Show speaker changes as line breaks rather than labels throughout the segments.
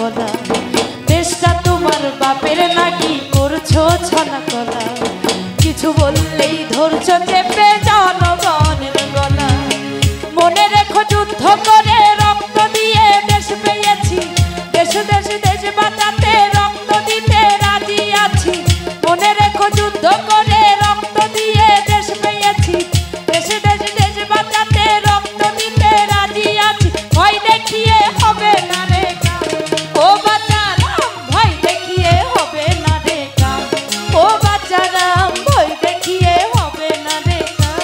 কলা, দেশটা তোমার বাপের নাকি করছো ছলা কলা, কিছু বললেই ধরছো চেপে জনগণের গলা। মনে রেখো যুদ্ধ করে রক্ত দিয়ে দেশ পেয়েছি, দেশ দেশ দেশ বাঁচাতে রক্ত দিতে রাজি আছি। মনে রেখো যুদ্ধ করে রক্ত দিয়ে দেশ পেয়েছি, দেশ দেশ দেশ বাঁচাতে রক্ত দিতে রাজি আছি। ভয় দেখিয়ে হবে না রে কাম, ও বাচ্চারাম ভয় দেখিয়ে হবে না রে কাম, ও বাচ্চারাম ভয় দেখিয়ে হবে না রে কাম।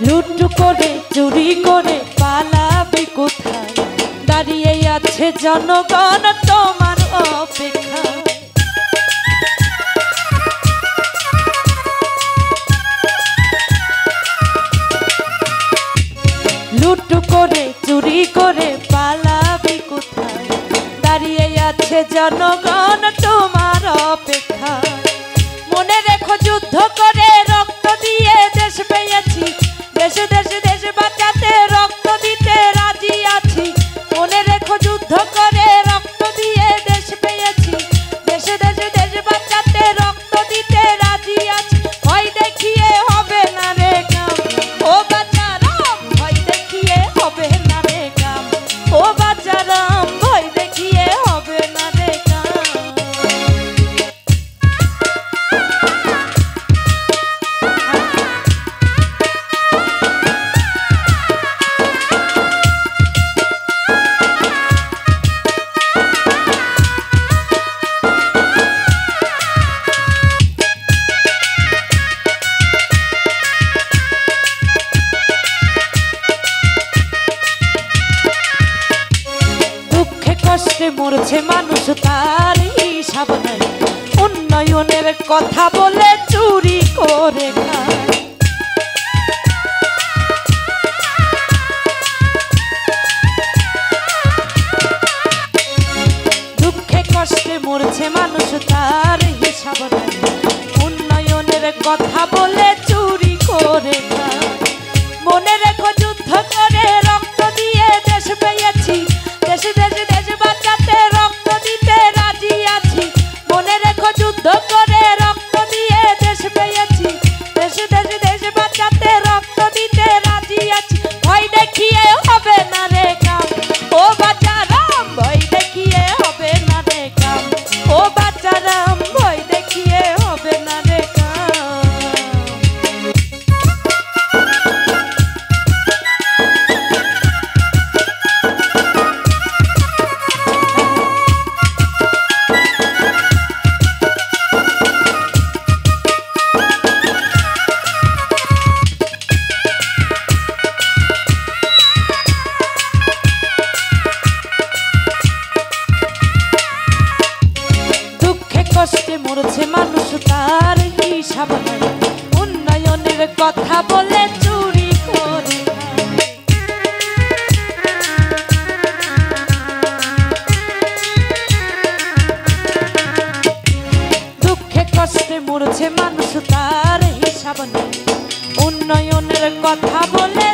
লুট করে চুরি করে পালাবি কোথায়, দাঁড়িয়ে আছে জনগণ তোমার অপেক্ষায়। লুট করে চুরি করে পালাবি কোথায়, দাঁড়িয়ে আছে জনগণ তোমার অপেক্ষায়। মনে রেখো যুদ্ধ করে রক্ত দিয়ে দেশ পেয়েছি, দেশ দেশ দেশ বাঁচাতে রক্ত দিতে রাজি আছি। মনে রেখো যুদ্ধ করে রক্ত দিয়ে দেশ পেয়েছি, দেশ দেশ দেশ বাঁচাতে রক্ত দিতে রাজি আছি। ভয় দেখিয়ে হবে না রে কাম, ও বাচ্চারাম ভয় দেখিয়ে হবে না রে কাম, ও বাচ্চারাম ভয় দেখিয়ে হবে না রে কাম। কষ্টে মরছে মানুষ তার হিসাব নাই, উন্নয়নের কথা বলে চুরি করে খায়। দুঃখে কষ্টে মরছে মানুষ তার হিসাব নাই, উন্নয়নের কথা বলে চুরি করে খায়। মনে রেখো যুদ্ধ করে রক্ত দিয়ে দেশ পেয়েছি, দেশ দেশ দেশ বাঁচাতে রক্ত দিতে রাজি আছি। মনে রেখো যুদ্ধ করে রক্ত দিয়ে দেশ পেয়েছি, দেশ দেশ দেশ বাঁচাতে রক্ত দিতে রাজি আছি। ভয় দেখিয়ে হবে না রে কাম, ও বাচ্চারাম ভয় দেখিয়ে হবে না রে কাম, ও বাচ্চারাম ভয় দেখিয়ে হবে না রে কাম। কষ্টে মরছে মানুষ তার হিসাব নাই, উন্নয়নের কথা বলে চুরি করে খায়। দুঃখে কষ্টে মরছে মানুষ তার হিসাব নাই, উন্নয়নের কথা বলে